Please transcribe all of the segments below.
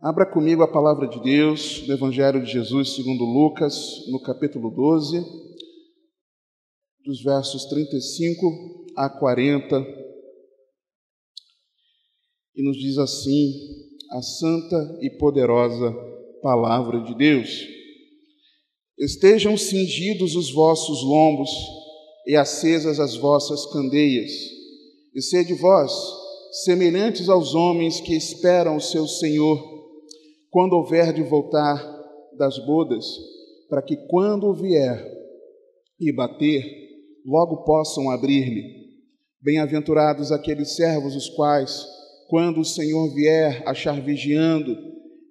Abra comigo a palavra de Deus no Evangelho de Jesus segundo Lucas, no capítulo 12, dos versos 35 a 40, e nos diz assim a santa e poderosa palavra de Deus: Estejam cingidos os vossos lombos e acesas as vossas candeias, e sede vós semelhantes aos homens que esperam o seu Senhor, quando houver de voltar das bodas, para que quando vier e bater, logo possam abrir-lhe. Bem-aventurados aqueles servos os quais, quando o Senhor vier, achar vigiando,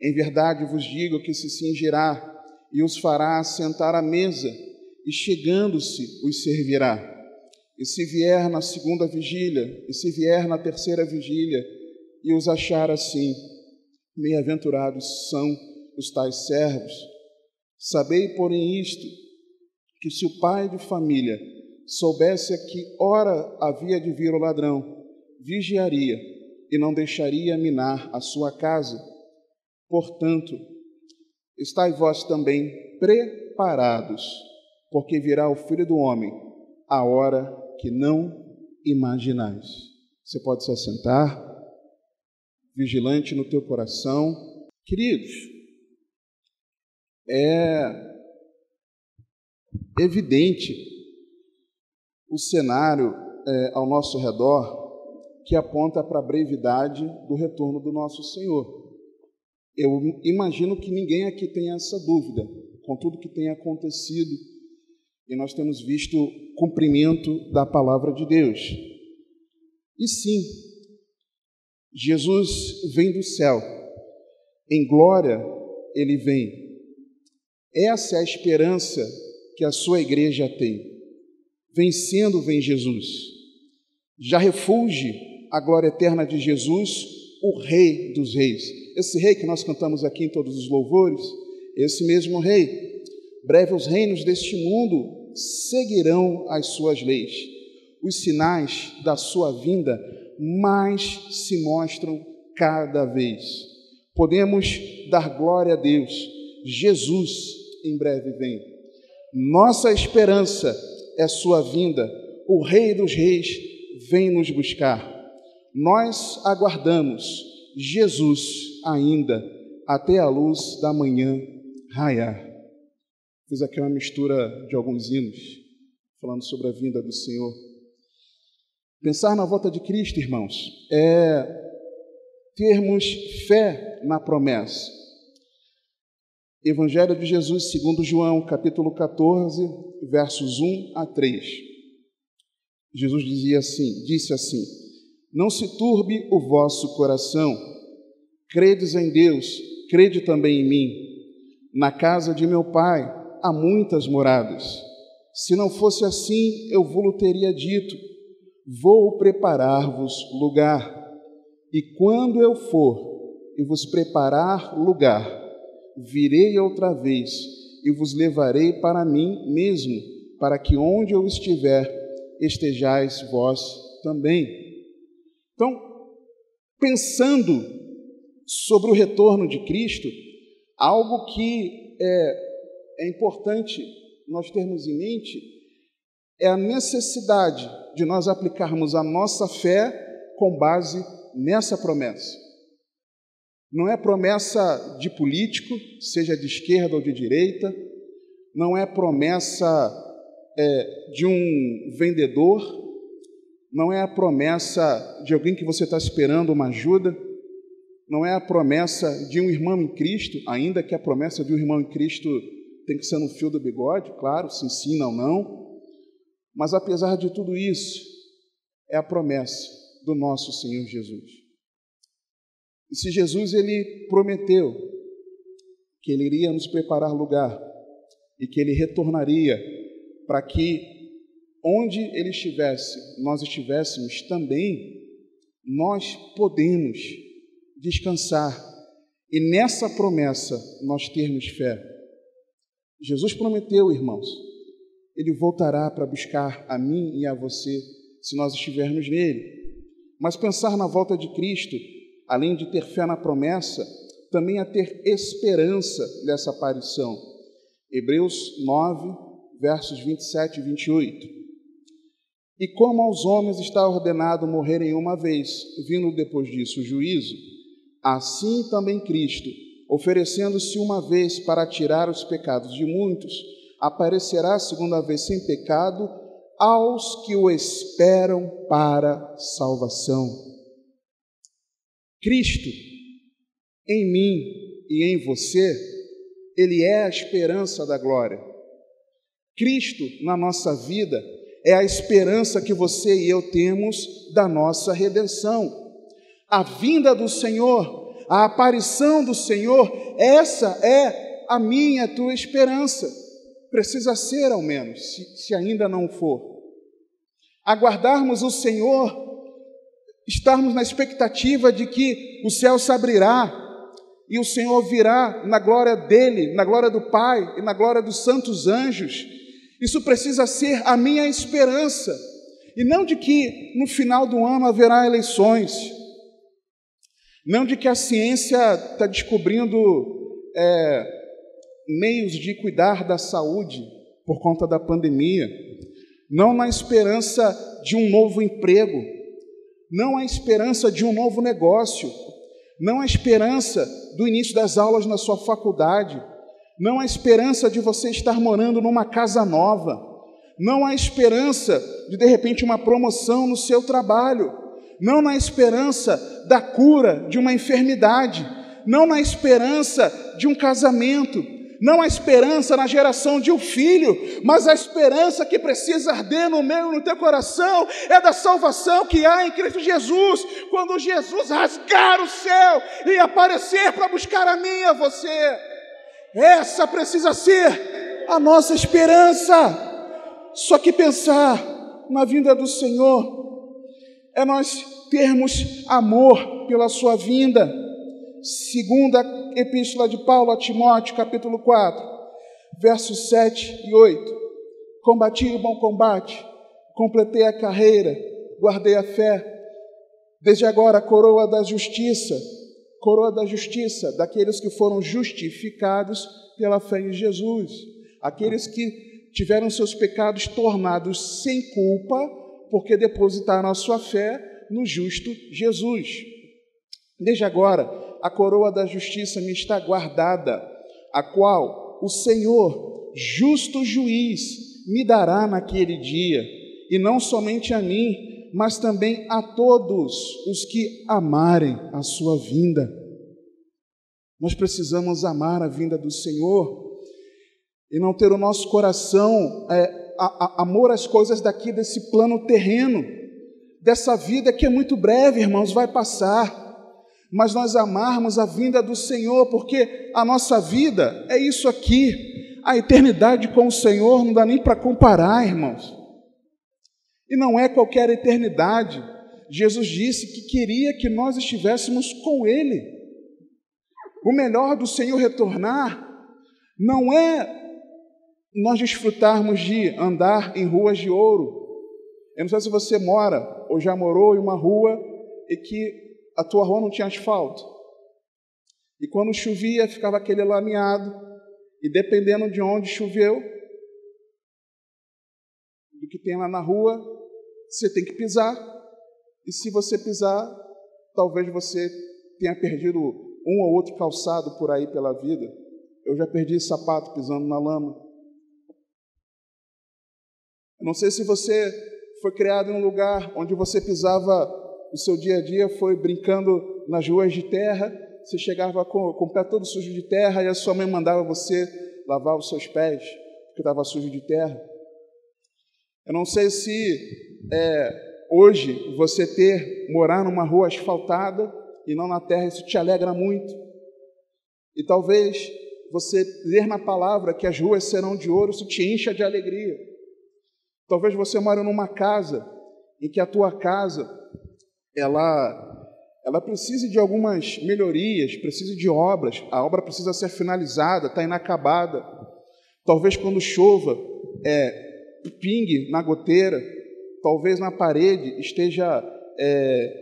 em verdade vos digo que se cingirá e os fará assentar à mesa, e chegando-se os servirá. E se vier na segunda vigília, e se vier na terceira vigília, e os achar assim, bem-aventurados são os tais servos. Sabei, porém, isto, que se o pai de família soubesse a que hora havia de vir o ladrão, vigiaria e não deixaria minar a sua casa. Portanto, estai vós também preparados, porque virá o Filho do Homem a hora que não imaginais. Você pode se assentar, vigilante no teu coração. Queridos, é evidente o cenário ao nosso redor que aponta para a brevidade do retorno do nosso Senhor. Eu imagino que ninguém aqui tenha essa dúvida, com tudo que tem acontecido, e nós temos visto o cumprimento da palavra de Deus. E sim, Jesus vem do céu, em glória ele vem. Essa é a esperança que a sua igreja tem. Vencendo vem Jesus. Já refulge a glória eterna de Jesus, o Rei dos Reis. Esse Rei que nós cantamos aqui em todos os louvores, esse mesmo Rei. Breve os reinos deste mundo seguirão as suas leis. Os sinais da sua vinda mais se mostram cada vez. Podemos dar glória a Deus. Jesus em breve vem. Nossa esperança é sua vinda. O Rei dos Reis vem nos buscar. Nós aguardamos Jesus ainda até a luz da manhã raiar. Fiz aqui uma mistura de alguns hinos falando sobre a vinda do Senhor. Pensar na volta de Cristo, irmãos, é termos fé na promessa. Evangelho de Jesus segundo João, capítulo 14, versos 1 a 3. Jesus disse assim: Não se turbe o vosso coração, credes em Deus, crede também em mim. Na casa de meu Pai há muitas moradas. Se não fosse assim, eu vou-lo teria dito: Vou preparar-vos lugar. E quando eu for e vos preparar lugar, virei outra vez e vos levarei para mim mesmo, para que onde eu estiver, estejais vós também. Então, pensando sobre o retorno de Cristo, algo que é importante nós termos em mente é a necessidade de nós aplicarmos a nossa fé com base nessa promessa. Não é promessa de político, seja de esquerda ou de direita, não é promessa de um vendedor, não é a promessa de alguém que você está esperando uma ajuda, não é a promessa de um irmão em Cristo, ainda que a promessa de um irmão em Cristo tem que ser no fio do bigode, claro, se ensina ou não, mas apesar de tudo isso, é a promessa do nosso Senhor Jesus. E se Jesus ele prometeu que ele iria nos preparar lugar e que ele retornaria para que onde ele estivesse, nós estivéssemos também, nós podemos descansar e nessa promessa nós termos fé. Jesus prometeu, irmãos, ele voltará para buscar a mim e a você se nós estivermos nele. Mas pensar na volta de Cristo, além de ter fé na promessa, também a ter esperança nessa aparição. Hebreus 9, versos 27 e 28. E como aos homens está ordenado morrerem uma vez, vindo depois disso o juízo, assim também Cristo, oferecendo-se uma vez para tirar os pecados de muitos, aparecerá a segunda vez sem pecado aos que o esperam para salvação. Cristo, em mim e em você, Ele é a esperança da glória. Cristo, na nossa vida, é a esperança que você e eu temos da nossa redenção. A vinda do Senhor, a aparição do Senhor, essa é a minha e a tua esperança. Precisa ser, ao menos, se ainda não for. Aguardarmos o Senhor, estarmos na expectativa de que o céu se abrirá e o Senhor virá na glória dEle, na glória do Pai e na glória dos santos anjos. Isso precisa ser a minha esperança, e não de que no final do ano haverá eleições, não de que a ciência está descobrindo meios de cuidar da saúde por conta da pandemia, não na esperança de um novo emprego, não a esperança de um novo negócio, não a esperança do início das aulas na sua faculdade, não a esperança de você estar morando numa casa nova, não a esperança de repente, uma promoção no seu trabalho, não na esperança da cura de uma enfermidade, não na esperança de um casamento, não a esperança na geração de um filho, mas a esperança que precisa arder no meu e no teu coração é da salvação que há em Cristo Jesus, quando Jesus rasgar o céu e aparecer para buscar a mim e a você. Essa precisa ser a nossa esperança. Só que pensar na vinda do Senhor é nós termos amor pela sua vinda. Segunda Epístola de Paulo a Timóteo, capítulo 4, versos 7 e 8. Combati o bom combate, completei a carreira, guardei a fé. Desde agora a coroa da justiça, daqueles que foram justificados pela fé em Jesus, aqueles que tiveram seus pecados tornados sem culpa, porque depositaram a sua fé no justo Jesus. Desde agora, a coroa da justiça me está guardada, a qual o Senhor, justo juiz, me dará naquele dia, e não somente a mim, mas também a todos os que amarem a sua vinda. Nós precisamos amar a vinda do Senhor e não ter o nosso coração amor às coisas daqui desse plano terreno, dessa vida que é muito breve, irmãos, vai passar. Mas nós amarmos a vinda do Senhor, porque a nossa vida é isso aqui. A eternidade com o Senhor não dá nem para comparar, irmãos. E não é qualquer eternidade. Jesus disse que queria que nós estivéssemos com Ele. O melhor do Senhor retornar não é nós desfrutarmos de andar em ruas de ouro. Eu não sei se você mora ou já morou em uma rua e que a tua rua não tinha asfalto. E quando chovia, ficava aquele lameado. E dependendo de onde choveu, do que tem lá na rua, você tem que pisar. E se você pisar, talvez você tenha perdido um ou outro calçado por aí pela vida. Eu já perdi sapato pisando na lama. Eu não sei se você foi criado em um lugar onde você pisava. O seu dia a dia foi brincando nas ruas de terra, você chegava com o pé todo sujo de terra e a sua mãe mandava você lavar os seus pés, porque estava sujo de terra. Eu não sei se hoje você morar numa rua asfaltada e não na terra, isso te alegra muito. E talvez você ler na palavra que as ruas serão de ouro, isso te encha de alegria. Talvez você mora numa casa em que a tua casa ela precisa de algumas melhorias, precisa de obras, a obra precisa ser finalizada, está inacabada. Talvez quando chova, pingue na goteira, talvez na parede esteja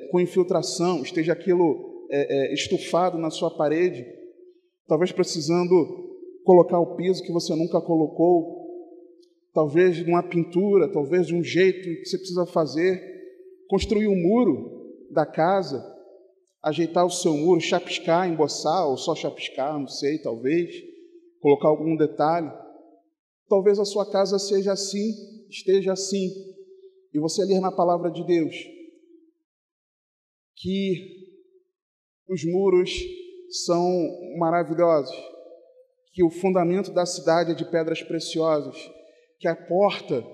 com infiltração, esteja aquilo estufado na sua parede, talvez precisando colocar o piso que você nunca colocou, talvez de uma pintura, talvez de um jeito que você precisa fazer, construir um muro da casa, ajeitar o seu muro, chapiscar, emboçar, ou só chapiscar, não sei, talvez, colocar algum detalhe. Talvez a sua casa seja assim, esteja assim, e você ler na palavra de Deus que os muros são maravilhosos, que o fundamento da cidade é de pedras preciosas, que a porta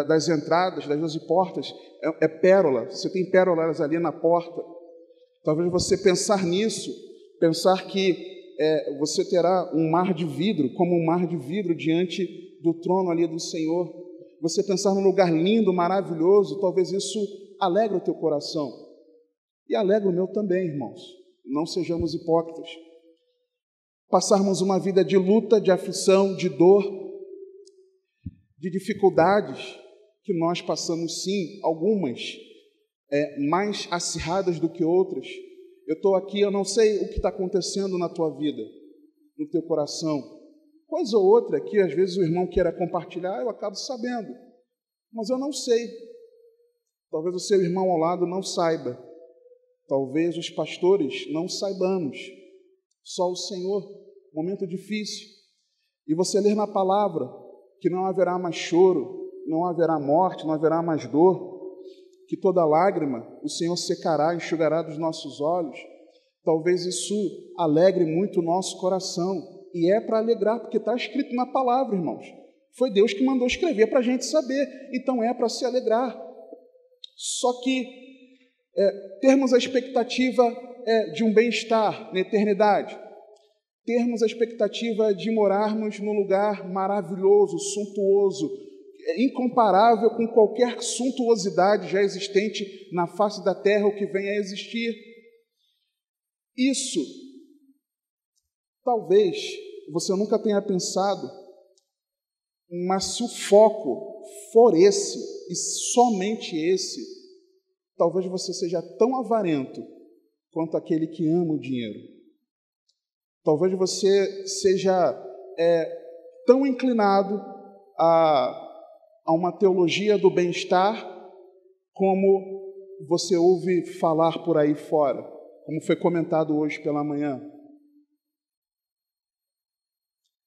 das entradas, das 12 portas, é pérola, você tem pérolas ali na porta. Talvez você pensar nisso, pensar que você terá um mar de vidro, como um mar de vidro diante do trono ali do Senhor. Você pensar num lugar lindo, maravilhoso, talvez isso alegre o teu coração. E alegra o meu também, irmãos. Não sejamos hipócritas. Passarmos uma vida de luta, de aflição, de dor, de dificuldades, que nós passamos sim, algumas mais acirradas do que outras. Eu estou aqui, eu não sei o que está acontecendo na tua vida, no teu coração. Coisa ou outra que às vezes o irmão queira compartilhar, eu acabo sabendo, mas eu não sei. Talvez o seu irmão ao lado não saiba, talvez os pastores não saibamos, só o Senhor. Momento difícil, e você ler na palavra que não haverá mais choro, não haverá morte, não haverá mais dor, que toda lágrima o Senhor secará, enxugará dos nossos olhos. Talvez isso alegre muito o nosso coração, e é para alegrar, porque está escrito na palavra, irmãos. Foi Deus que mandou escrever para a gente saber, então é para se alegrar. Só que termos a expectativa de um bem-estar na eternidade, termos a expectativa de morarmos num lugar maravilhoso, suntuoso, incomparável com qualquer suntuosidade já existente na face da terra ou que venha a existir. Isso, talvez você nunca tenha pensado, mas se o foco for esse, e somente esse, talvez você seja tão avarento quanto aquele que ama o dinheiro. Talvez você seja tão inclinado a uma teologia do bem-estar como você ouve falar por aí fora, como foi comentado hoje pela manhã.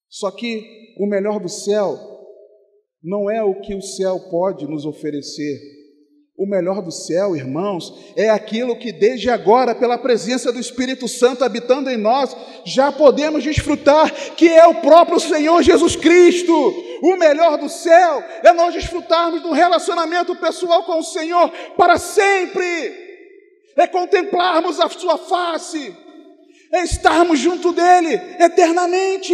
Só que o melhor do céu não é o que o céu pode nos oferecer. O melhor do céu, irmãos, é aquilo que desde agora, pela presença do Espírito Santo habitando em nós, já podemos desfrutar, que é o próprio Senhor Jesus Cristo. O melhor do céu é nós desfrutarmos de um relacionamento pessoal com o Senhor para sempre, é contemplarmos a sua face, é estarmos junto dele eternamente.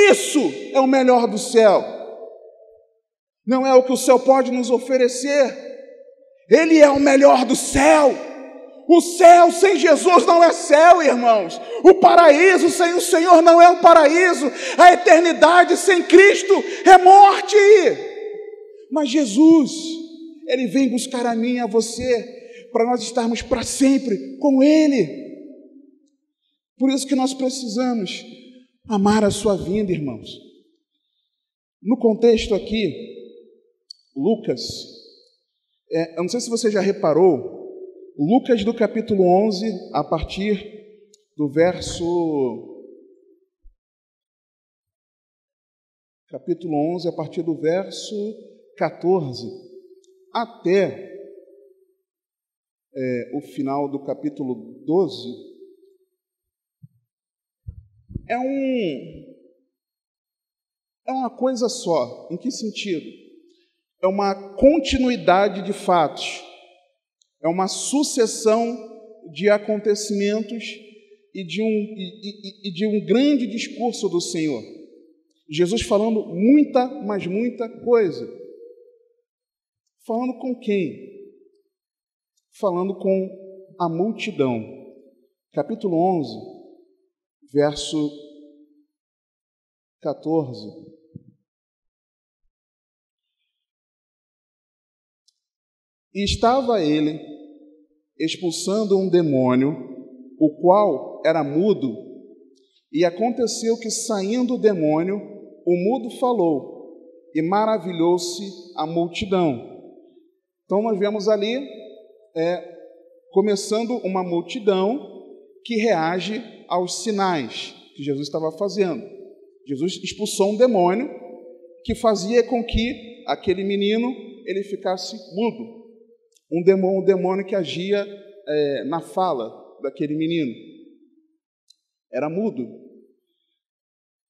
Isso é o melhor do céu. Não é o que o céu pode nos oferecer. Ele é o melhor do céu. O céu sem Jesus não é céu, irmãos. O paraíso sem o Senhor não é um paraíso. A eternidade sem Cristo é morte. Mas Jesus, Ele vem buscar a mim e a você, para nós estarmos para sempre com Ele. Por isso que nós precisamos amar a sua vinda, irmãos. No contexto aqui, Lucas, eu não sei se você já reparou, Lucas do capítulo 11, a partir do capítulo 11, a partir do verso 14, até o final do capítulo 12, é uma coisa só. Em que sentido? É uma continuidade de fatos, é uma sucessão de acontecimentos e de um grande discurso do Senhor. Jesus falando muita, mas muita coisa. Falando com quem? Falando com a multidão. Capítulo 11, verso 14. E estava ele expulsando um demônio, o qual era mudo, E aconteceu que, saindo o demônio, o mudo falou, e maravilhou-se a multidão. Então, nós vemos ali, começando uma multidão que reage aos sinais que Jesus estava fazendo. Jesus expulsou um demônio que fazia com que aquele menino ele ficasse mudo. Um demônio que agia na fala daquele menino. Era mudo.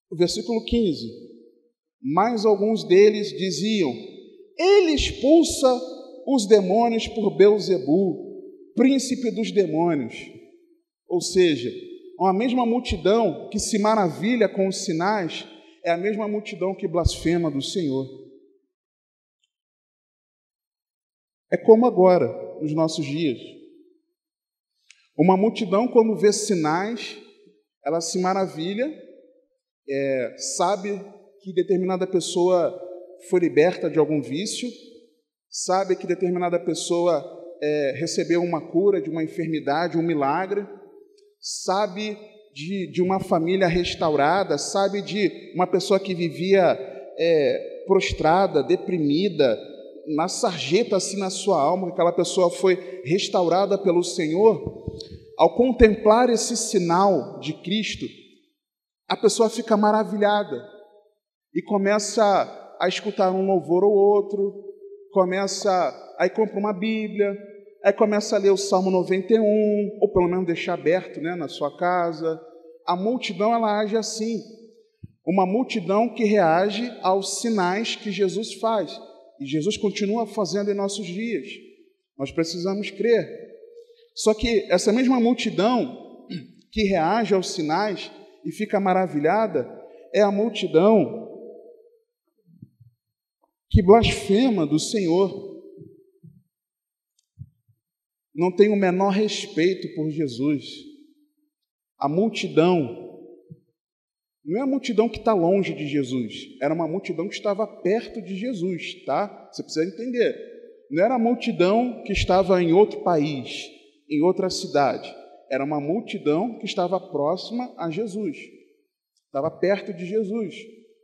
O versículo 15. Mas alguns deles diziam: ele expulsa os demônios por Belzebu, príncipe dos demônios. Ou seja, a mesma multidão que se maravilha com os sinais é a mesma multidão que blasfema do Senhor. É como agora, nos nossos dias. Uma multidão, quando vê sinais, ela se maravilha, sabe que determinada pessoa foi liberta de algum vício, sabe que determinada pessoa recebeu uma cura de uma enfermidade, um milagre, sabe de uma família restaurada, sabe de uma pessoa que vivia prostrada, deprimida, na sarjeta assim na sua alma, aquela pessoa foi restaurada pelo Senhor. Ao contemplar esse sinal de Cristo, a pessoa fica maravilhada e começa a escutar um louvor ou outro, aí compra uma Bíblia, aí começa a ler o Salmo 91, ou pelo menos deixar aberto, na sua casa. A multidão, ela age assim. Uma multidão que reage aos sinais que Jesus faz. E Jesus continua fazendo em nossos dias. Nós precisamos crer. Só que essa mesma multidão que reage aos sinais e fica maravilhada é a multidão que blasfema do Senhor. Não tem o menor respeito por Jesus. A multidão não é a multidão que está longe de Jesus, era uma multidão que estava perto de Jesus, tá? Você precisa entender. Não era a multidão que estava em outro país, em outra cidade. Era uma multidão que estava próxima a Jesus, estava perto de Jesus.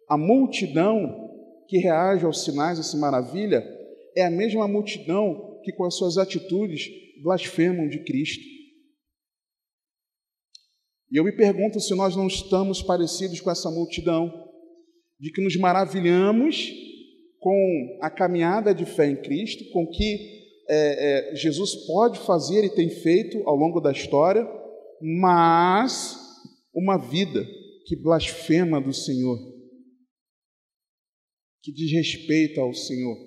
A multidão que reage aos sinais e se maravilha é a mesma multidão que, com as suas atitudes, blasfemam de Cristo. E eu me pergunto se nós não estamos parecidos com essa multidão, de que nos maravilhamos com a caminhada de fé em Cristo, com o que Jesus pode fazer e tem feito ao longo da história, mas uma vida que blasfema do Senhor, que desrespeita ao Senhor.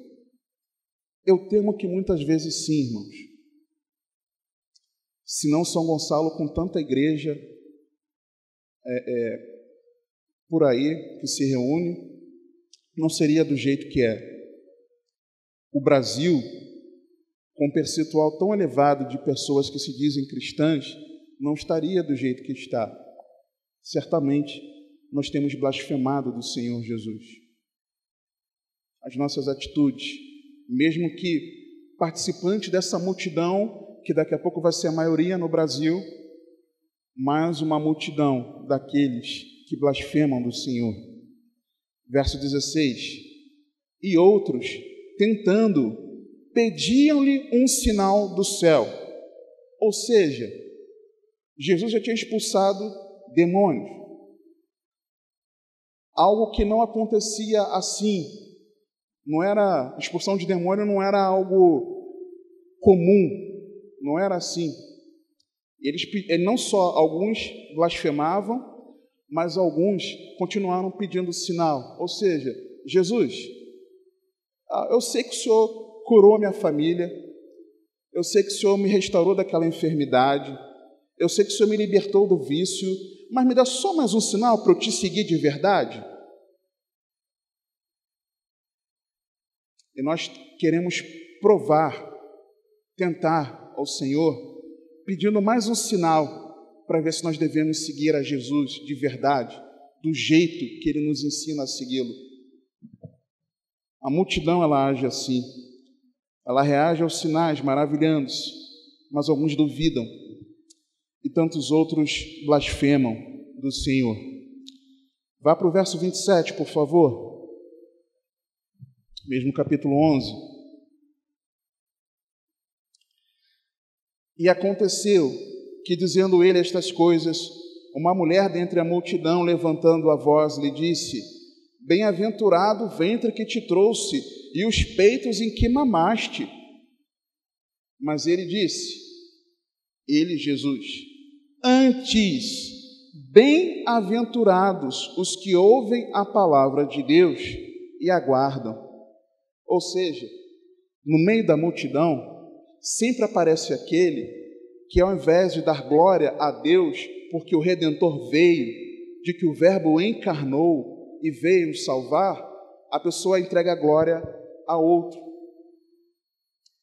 Eu temo que muitas vezes sim, irmãos. Se não São Gonçalo, com tanta igreja por aí que se reúne, não seria do jeito que é. O Brasil, com um percentual tão elevado de pessoas que se dizem cristãs, não estaria do jeito que está. Certamente, nós temos blasfemado do Senhor Jesus. As nossas atitudes, mesmo que participantes dessa multidão, que daqui a pouco vai ser a maioria no Brasil, mas uma multidão daqueles que blasfemam do Senhor. Verso 16. E outros, tentando, pediam-lhe um sinal do céu. Ou seja, Jesus já tinha expulsado demônios. Algo que não acontecia assim. Não era, expulsão de demônio não era algo comum. Não era assim. Não só alguns blasfemavam, mas alguns continuaram pedindo sinal. Ou seja, Jesus, eu sei que o Senhor curou a minha família, eu sei que o Senhor me restaurou daquela enfermidade, eu sei que o Senhor me libertou do vício, mas me dá só mais um sinal para eu te seguir de verdade. E nós queremos provar, tentar ao Senhor, pedindo mais um sinal para ver se nós devemos seguir a Jesus de verdade, do jeito que Ele nos ensina a segui-lo. A multidão, ela age assim. Ela reage aos sinais, maravilhando-se, mas alguns duvidam. E tantos outros blasfemam do Senhor. Vá para o verso 27, por favor. Mesmo capítulo 11. E aconteceu que, dizendo ele estas coisas, uma mulher dentre a multidão, levantando a voz, lhe disse: Bem-aventurado o ventre que te trouxe e os peitos em que mamaste. Mas ele disse, Jesus, antes, bem-aventurados os que ouvem a palavra de Deus e aguardam. Ou seja, no meio da multidão, sempre aparece aquele que, ao invés de dar glória a Deus, porque o Redentor veio, de que o Verbo encarnou e veio nos salvar, a pessoa entrega a glória a outro.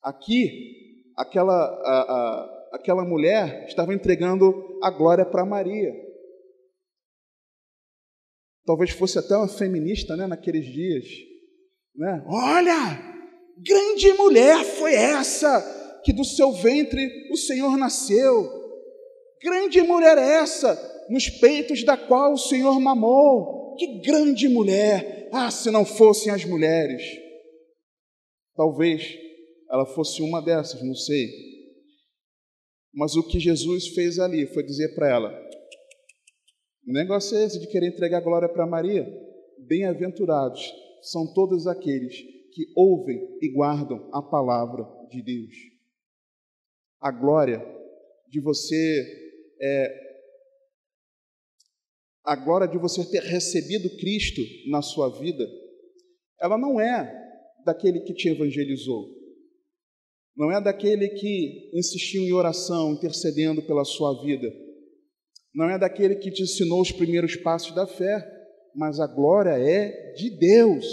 Aqui, aquela mulher estava entregando a glória para Maria. Talvez fosse até uma feminista, né, naqueles dias. Né? Olha, grande mulher foi essa que do seu ventre o Senhor nasceu. Grande mulher é essa, nos peitos da qual o Senhor mamou. Que grande mulher! Ah, se não fossem as mulheres. Talvez ela fosse uma dessas, não sei. Mas o que Jesus fez ali foi dizer para ela: o negócio é esse de querer entregar glória para Maria. Bem-aventurados são todos aqueles que ouvem e guardam a palavra de Deus. A glória de você ter recebido Cristo na sua vida, ela não é daquele que te evangelizou, não é daquele que insistiu em oração, intercedendo pela sua vida, não é daquele que te ensinou os primeiros passos da fé, mas a glória é de Deus.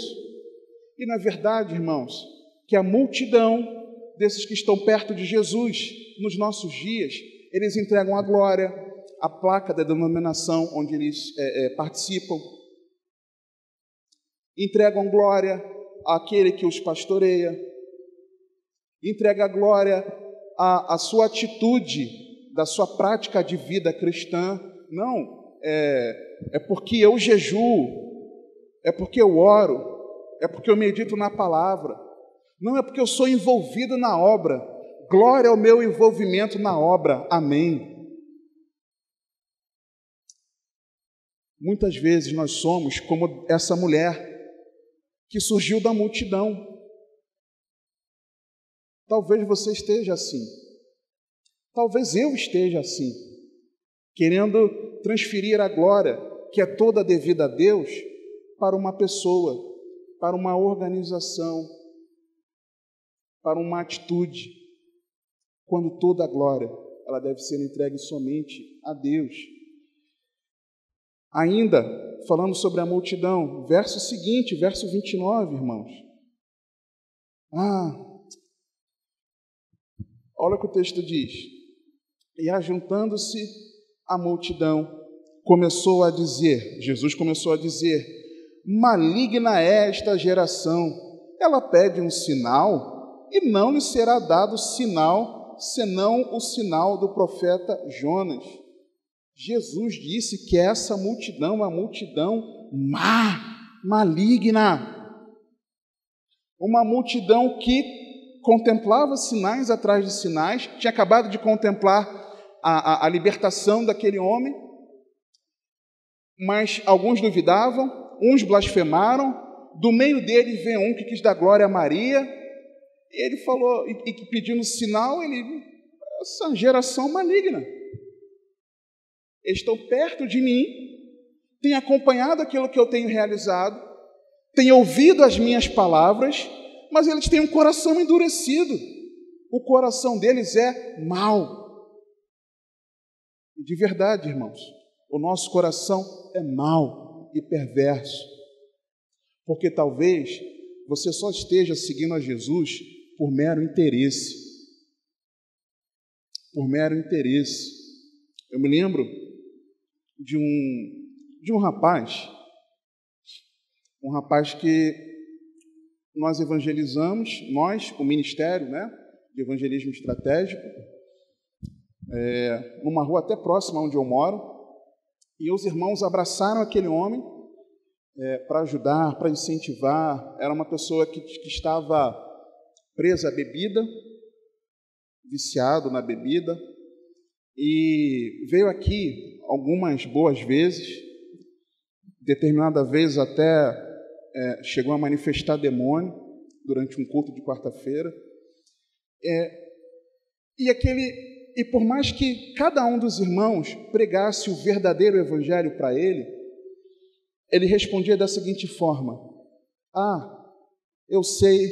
E na verdade, irmãos, que a multidão desses que estão perto de Jesus, nos nossos dias, eles entregam a glória, a placa da denominação onde eles participam, entregam glória àquele que os pastoreia, entrega a glória à sua atitude, da sua prática de vida cristã. Não, é porque eu jejuo, é porque eu oro, é porque eu medito na palavra, não é porque eu sou envolvido na obra. Glória ao meu envolvimento na obra. Amém. Muitas vezes nós somos como essa mulher que surgiu da multidão. Talvez você esteja assim. Talvez eu esteja assim, querendo transferir a glória, que é toda devida a Deus, para uma pessoa, para uma organização, para uma atitude, quando toda a glória ela deve ser entregue somente a Deus. Ainda, falando sobre a multidão, verso seguinte, verso 29, irmãos. Olha o que o texto diz. E ajuntando-se a multidão, Jesus começou a dizer, maligna é esta geração, ela pede um sinal, e não lhe será dado sinal, senão o sinal do profeta Jonas. Jesus disse que essa multidão é uma multidão maligna. Uma multidão que contemplava sinais atrás de sinais, tinha acabado de contemplar a libertação daquele homem, mas alguns duvidavam, uns blasfemaram, do meio deles vem um que quis dar glória a Maria, e ele falou, e pedindo sinal, essa geração maligna. Eles estão perto de mim, têm acompanhado aquilo que eu tenho realizado, têm ouvido as minhas palavras, mas eles têm um coração endurecido. O coração deles é mau. E de verdade, irmãos, o nosso coração é mau e perverso. Porque talvez você só esteja seguindo a Jesus por mero interesse. Por mero interesse. Eu me lembro de um rapaz que nós evangelizamos, o ministério, né, de evangelismo estratégico, numa rua até próxima onde eu moro, E os irmãos abraçaram aquele homem para ajudar, para incentivar. Era uma pessoa que estava presa à bebida, viciado na bebida, e veio aqui algumas boas vezes, determinada vez até chegou a manifestar demônio durante um culto de quarta-feira. E por mais que cada um dos irmãos pregasse o verdadeiro evangelho para ele respondia da seguinte forma: eu sei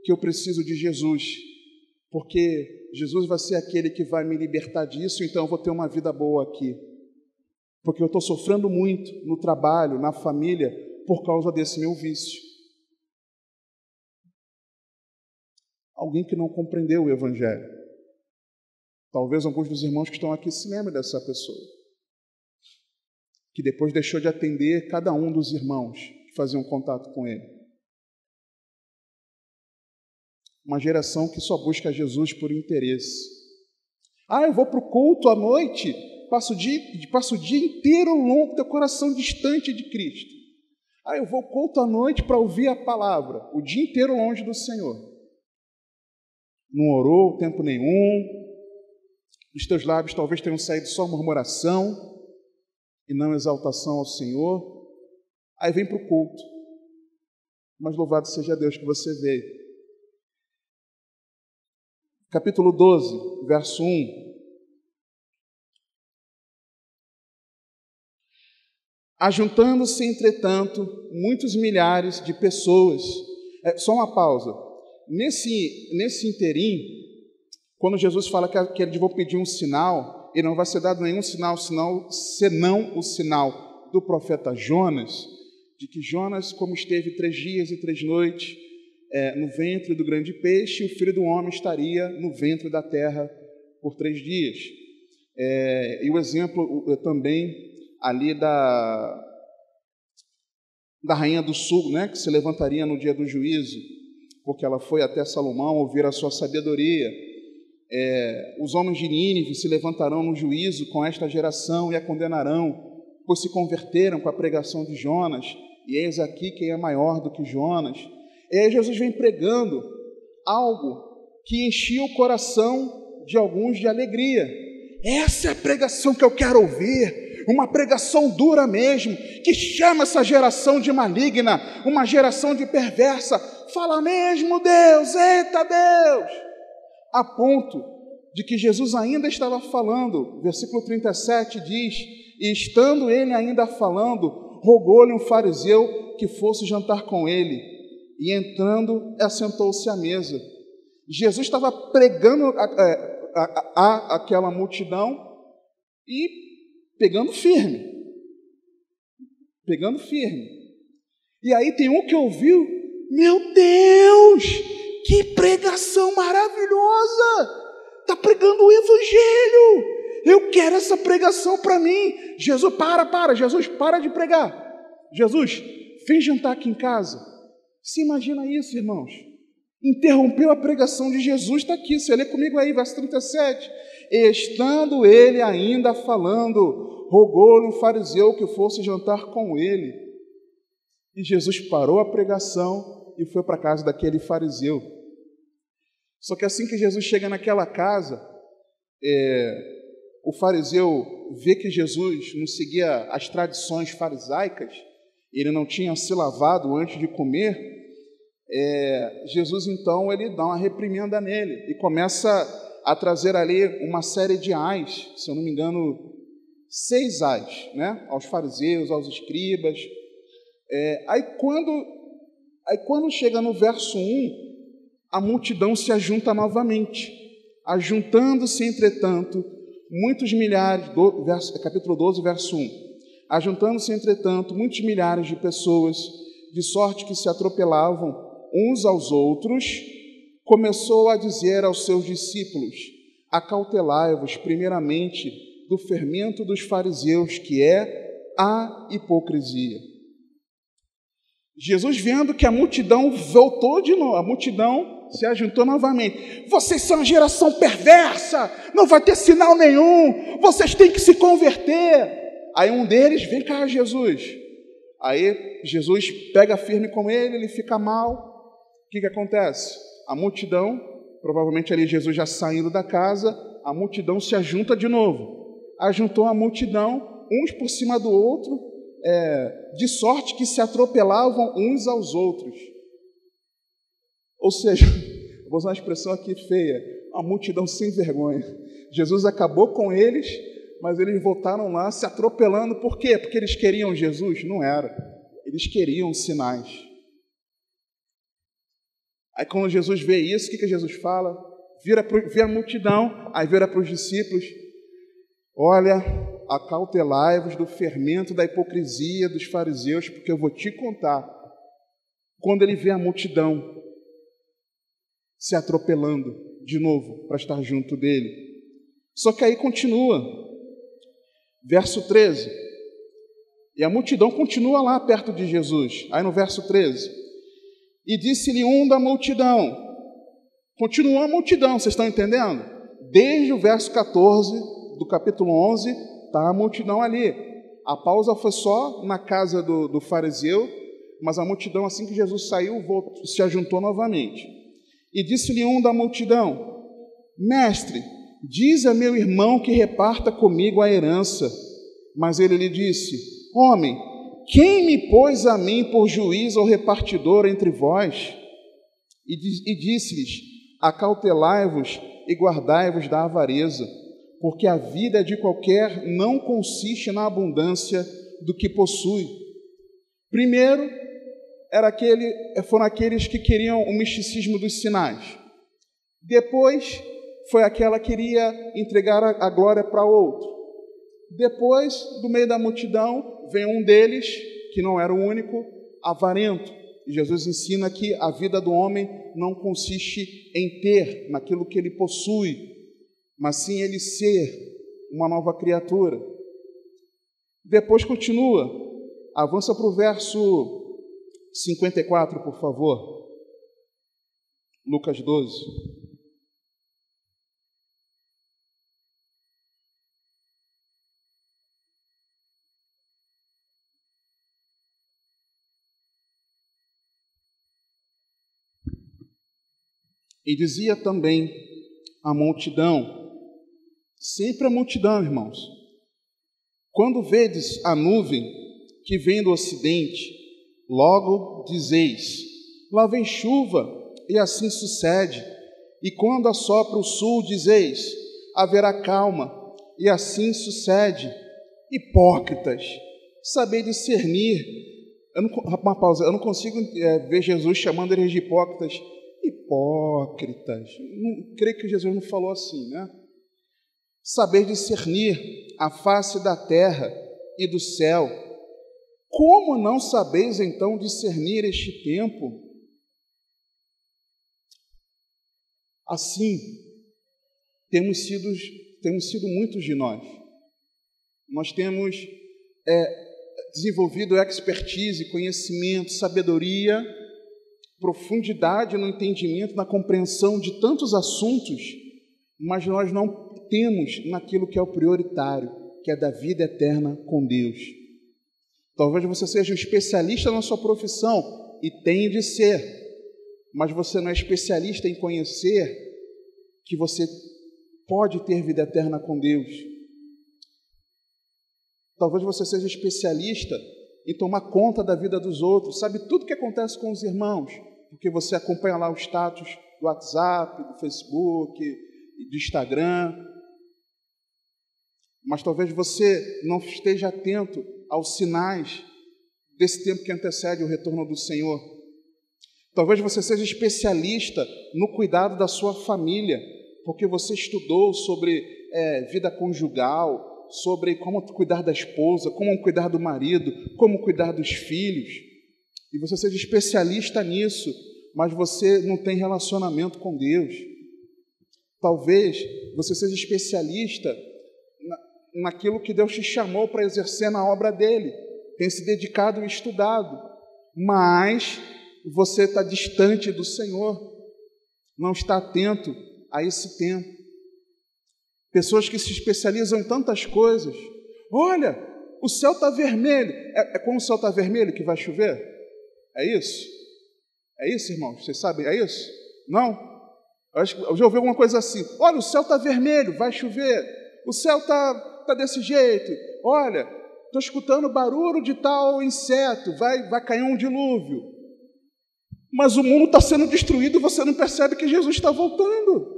que eu preciso de Jesus, porque Jesus vai ser aquele que vai me libertar disso, então eu vou ter uma vida boa aqui, porque eu estou sofrendo muito no trabalho, na família, por causa desse meu vício. Alguém que não compreendeu o evangelho. Talvez alguns dos irmãos que estão aqui se lembrem dessa pessoa, que depois deixou de atender cada um dos irmãos que faziam contato com ele. Uma geração que só busca Jesus por interesse. Eu vou para o culto à noite, passo o dia inteiro longo, teu coração distante de Cristo. Eu vou ao culto à noite para ouvir a palavra, o dia inteiro longe do Senhor. Não orou tempo nenhum, os teus lábios talvez tenham saído só murmuração e não exaltação ao Senhor. Aí vem para o culto. Mas louvado seja Deus que você veio. Capítulo 12, verso 1. Ajuntando-se, entretanto, muitos milhares de pessoas. Só uma pausa. Nesse interim, quando Jesus fala que eles vão pedir um sinal, e não vai ser dado nenhum sinal, senão o sinal do profeta Jonas, de que Jonas, como esteve 3 dias e 3 noites no ventre do grande peixe, o Filho do Homem estaria no ventre da terra por 3 dias. E o exemplo também ali da Rainha do Sul, né, que se levantaria no dia do juízo, porque ela foi até Salomão ouvir a sua sabedoria. Os homens de Nínive se levantarão no juízo com esta geração e a condenarão, pois se converteram com a pregação de Jonas, e eis aqui quem é maior do que Jonas. E aí Jesus vem pregando algo que enchia o coração de alguns de alegria. Essa é a pregação que eu quero ouvir, uma pregação dura mesmo, que chama essa geração de maligna, uma geração de perversa. Fala mesmo, Deus, eita Deus! A ponto de que Jesus ainda estava falando, versículo 37 diz: e estando ele ainda falando, rogou-lhe um fariseu que fosse jantar com ele, e entrando, assentou-se à mesa. Jesus estava pregando aquela multidão e pegando firme. E aí tem um que ouviu: meu Deus! Que pregação maravilhosa! Está pregando o evangelho! Eu quero essa pregação para mim. Jesus, Jesus, para de pregar. Jesus, vem jantar aqui em casa. Se imagina isso, irmãos. Interrompeu a pregação de Jesus, está aqui. Você lê comigo aí, verso 37. Estando ele ainda falando, rogou-lhe um fariseu que fosse jantar com ele. E Jesus parou a pregação e foi para a casa daquele fariseu. Só que assim que Jesus chega naquela casa, o fariseu vê que Jesus não seguia as tradições farisaicas, ele não tinha se lavado antes de comer. Jesus então ele dá uma reprimenda nele e começa a trazer ali uma série de ais, se eu não me engano 6 ais, né? Aos fariseus, aos escribas. Aí quando chega no verso 1, a multidão se ajunta novamente. Ajuntando-se, entretanto, muitos milhares, capítulo 12, verso 1. Ajuntando-se, entretanto, muitos milhares de pessoas, de sorte que se atropelavam uns aos outros, começou a dizer aos seus discípulos: acautelai-vos primeiramente do fermento dos fariseus, que é a hipocrisia. Jesus, vendo que a multidão voltou de novo, a multidão se ajuntou novamente. Vocês são uma geração perversa, não vai ter sinal nenhum, vocês têm que se converter. Aí um deles, vem cá, Jesus. Aí Jesus pega firme com ele fica mal. O que acontece? A multidão, provavelmente ali Jesus já saindo da casa, a multidão se ajunta de novo. Ajuntou a multidão, uns por cima do outro, de sorte que se atropelavam uns aos outros. Ou seja, vou usar uma expressão aqui feia, uma multidão sem vergonha. Jesus acabou com eles, mas eles voltaram lá se atropelando. Por quê? Porque eles queriam Jesus? Não era. Eles queriam sinais. Aí quando Jesus vê isso, o que Jesus fala? Vê a multidão, aí vira para os discípulos: olha, acautelai-vos do fermento da hipocrisia dos fariseus, porque eu vou te contar. Quando ele vê a multidão se atropelando de novo para estar junto dele. Só que aí continua, verso 13, e a multidão continua lá perto de Jesus. Aí no verso 13, e disse-lhe um da multidão, continua a multidão, vocês estão entendendo? Desde o verso 14 do capítulo 11, está a multidão ali. A pausa foi só na casa do fariseu, mas a multidão, assim que Jesus saiu, se ajuntou novamente. E disse-lhe um da multidão: mestre, diz a meu irmão que reparta comigo a herança. Mas ele lhe disse: homem, quem me pôs a mim por juiz ou repartidor entre vós? E disse-lhes: acautelai-vos e guardai-vos da avareza, porque a vida de qualquer não consiste na abundância do que possui. Primeiro, foram aqueles que queriam o misticismo dos sinais. Depois, foi aquela que queria entregar a glória para outro. Depois, do meio da multidão, vem um deles, que não era o único, avarento. E Jesus ensina que a vida do homem não consiste em ter naquilo que ele possui, mas sim ele ser uma nova criatura. Depois continua, avança para o verso 54, por favor. Lucas 12. E dizia também a multidão, sempre a multidão, irmãos: quando vedes a nuvem que vem do ocidente, logo dizeis: lá vem chuva, e assim sucede. E quando assopra o sul, dizeis: haverá calma, e assim sucede. Hipócritas, sabei discernir. Uma pausa, eu não consigo ver Jesus chamando eles de hipócritas. Hipócritas, creio que Jesus não falou assim, né? Saber discernir a face da terra e do céu. Como não sabeis então discernir este tempo? Assim, temos sido muitos de nós. Nós temos desenvolvido expertise, conhecimento, sabedoria, profundidade no entendimento, na compreensão de tantos assuntos, mas nós não temos naquilo que é o prioritário, que é da vida eterna com Deus. Talvez você seja um especialista na sua profissão, e tem de ser, mas você não é especialista em conhecer que você pode ter vida eterna com Deus. Talvez você seja especialista em tomar conta da vida dos outros, sabe tudo o que acontece com os irmãos, porque você acompanha lá o status do WhatsApp, do Facebook, do Instagram, mas talvez você não esteja atento aos sinais desse tempo que antecede o retorno do Senhor. Talvez você seja especialista no cuidado da sua família, porque você estudou sobre vida conjugal, sobre como cuidar da esposa, como cuidar do marido, como cuidar dos filhos, e você seja especialista nisso, mas você não tem relacionamento com Deus. Talvez você seja especialista naquilo que Deus te chamou para exercer na obra dele, tem se dedicado e estudado, mas você está distante do Senhor, não está atento a esse tempo. Pessoas que se especializam em tantas coisas. Olha, o céu está vermelho. É quando o céu está vermelho que vai chover? É isso? É isso, irmãos? Vocês sabem? É isso? Não? Eu já ouvi alguma coisa assim. Olha, o céu está vermelho, vai chover. O céu está desse jeito. Olha, estou escutando barulho de tal inseto, vai cair um dilúvio. Mas o mundo está sendo destruído e você não percebe que Jesus está voltando.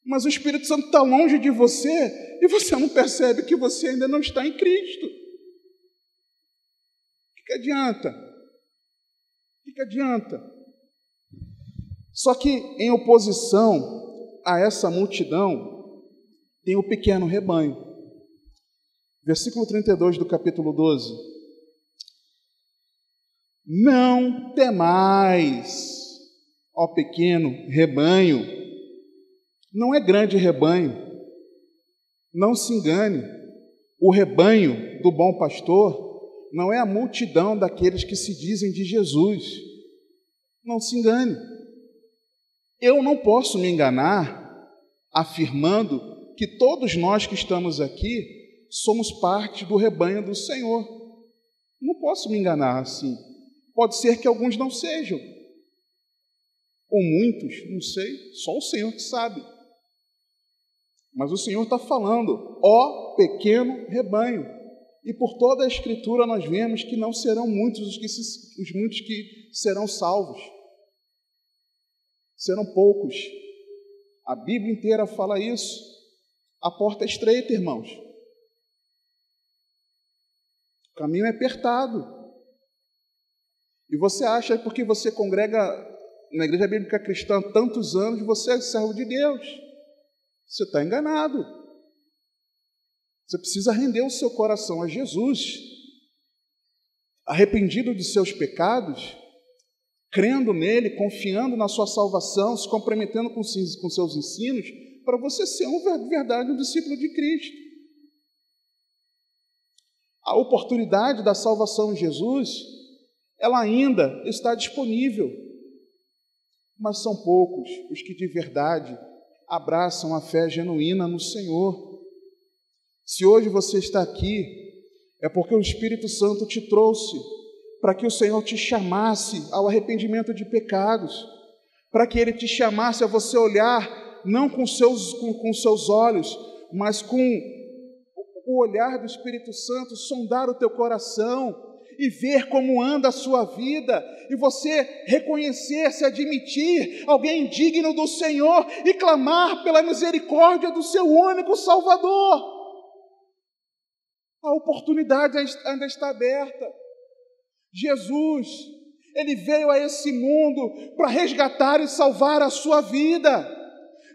Mas o Espírito Santo está longe de você e você não percebe que você ainda não está em Cristo. O que adianta? O que adianta? Só que em oposição a essa multidão tem o pequeno rebanho. Versículo 32 do capítulo 12. Não temais, ó pequeno rebanho. Não é grande rebanho. Não se engane. O rebanho do bom pastor não é a multidão daqueles que se dizem de Jesus. Não se engane. Eu não posso me enganar afirmando que todos nós que estamos aqui somos parte do rebanho do Senhor. Não posso me enganar assim. Pode ser que alguns não sejam. Ou muitos, não sei, só o Senhor que sabe. Mas o Senhor está falando, ó pequeno rebanho. E por toda a Escritura nós vemos que não serão muitos os muitos que serão salvos. Serão poucos. A Bíblia inteira fala isso. A porta é estreita, irmãos. O caminho é apertado. E você acha que porque você congrega na Igreja Bíblica Cristã há tantos anos, você é servo de Deus. Você está enganado. Você precisa render o seu coração a Jesus, arrependido de seus pecados, crendo nele, confiando na sua salvação, se comprometendo com seus ensinos, para você ser um discípulo de Cristo. A oportunidade da salvação em Jesus, ela ainda está disponível, mas são poucos os que de verdade abraçam a fé genuína no Senhor. Se hoje você está aqui, é porque o Espírito Santo te trouxe para que o Senhor te chamasse ao arrependimento de pecados, para que Ele te chamasse a você olhar, não com seus olhos, mas com o olhar do Espírito Santo, sondar o teu coração e ver como anda a sua vida, e você reconhecer, se admitir alguém digno do Senhor e clamar pela misericórdia do seu único Salvador. A oportunidade ainda está aberta. Jesus, Ele veio a esse mundo para resgatar e salvar a sua vida.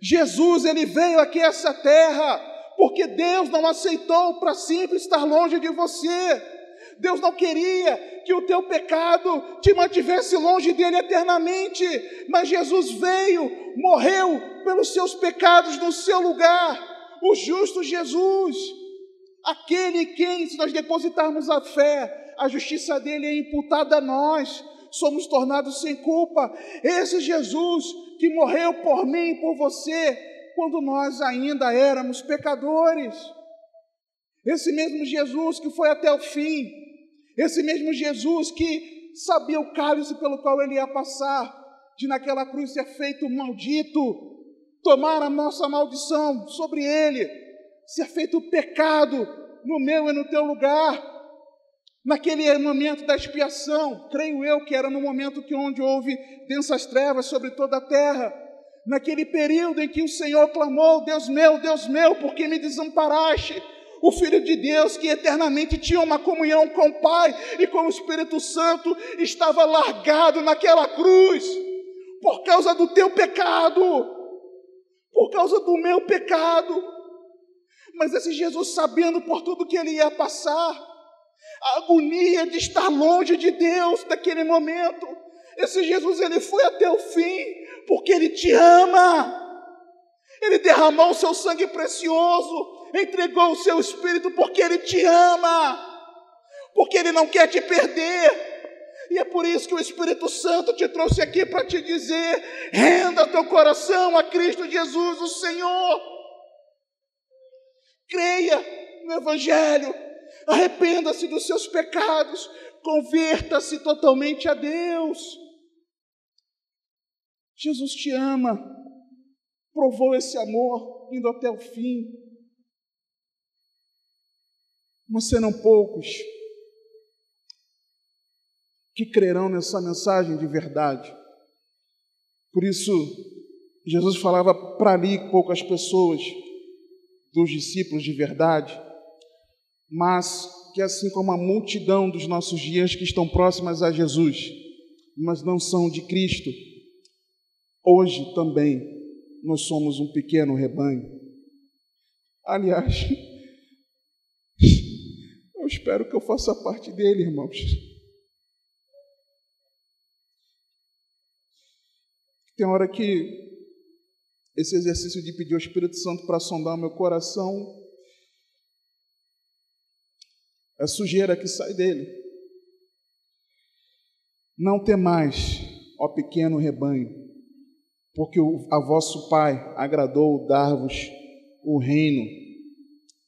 Jesus, Ele veio aqui a essa terra porque Deus não aceitou para sempre estar longe de você. Deus não queria que o teu pecado te mantivesse longe dele eternamente, mas Jesus veio, morreu pelos seus pecados no seu lugar. O justo Jesus, aquele em quem, se nós depositarmos a fé, a justiça dele é imputada a nós, somos tornados sem culpa. Esse Jesus que morreu por mim e por você, quando nós ainda éramos pecadores. Esse mesmo Jesus que foi até o fim, esse mesmo Jesus que sabia o cálice pelo qual ele ia passar, de naquela cruz ser feito maldito, tomar a nossa maldição sobre ele, ser feito pecado no meu e no teu lugar, naquele momento da expiação, creio eu que era no momento onde houve densas trevas sobre toda a terra, naquele período em que o Senhor clamou, Deus meu, por que me desamparaste? O Filho de Deus, que eternamente tinha uma comunhão com o Pai e com o Espírito Santo, estava largado naquela cruz, por causa do teu pecado, por causa do meu pecado. Mas esse Jesus, sabendo por tudo que ele ia passar, a agonia de estar longe de Deus naquele momento, esse Jesus, ele foi até o fim, porque ele te ama. Ele derramou o seu sangue precioso, entregou o seu Espírito porque Ele te ama, porque Ele não quer te perder. E é por isso que o Espírito Santo te trouxe aqui para te dizer: renda teu coração a Cristo Jesus, o Senhor. Creia no Evangelho, arrependa-se dos seus pecados, converta-se totalmente a Deus. Jesus te ama, provou esse amor indo até o fim. Mas serão poucos que crerão nessa mensagem de verdade. Por isso, Jesus falava para ali poucas pessoas, dos discípulos de verdade, mas que assim como a multidão dos nossos dias que estão próximas a Jesus, mas não são de Cristo, hoje também nós somos um pequeno rebanho. Aliás, eu espero que eu faça parte dele, irmãos. Tem hora que esse exercício de pedir ao Espírito Santo para sondar o meu coração é sujeira que sai dele. Não temais, ó pequeno rebanho, porque a vosso Pai agradou dar-vos o reino.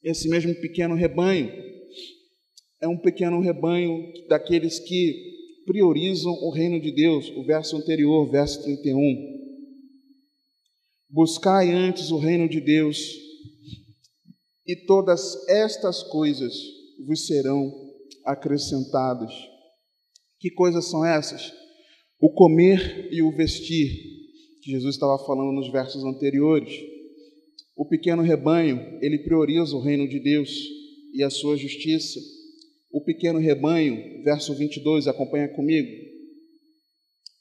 Esse mesmo pequeno rebanho é um pequeno rebanho daqueles que priorizam o reino de Deus. O verso anterior, verso 31. Buscai antes o reino de Deus, e todas estas coisas vos serão acrescentadas. Que coisas são essas? O comer e o vestir, que Jesus estava falando nos versos anteriores. O pequeno rebanho, ele prioriza o reino de Deus e a sua justiça. O pequeno rebanho, verso 22, acompanha comigo.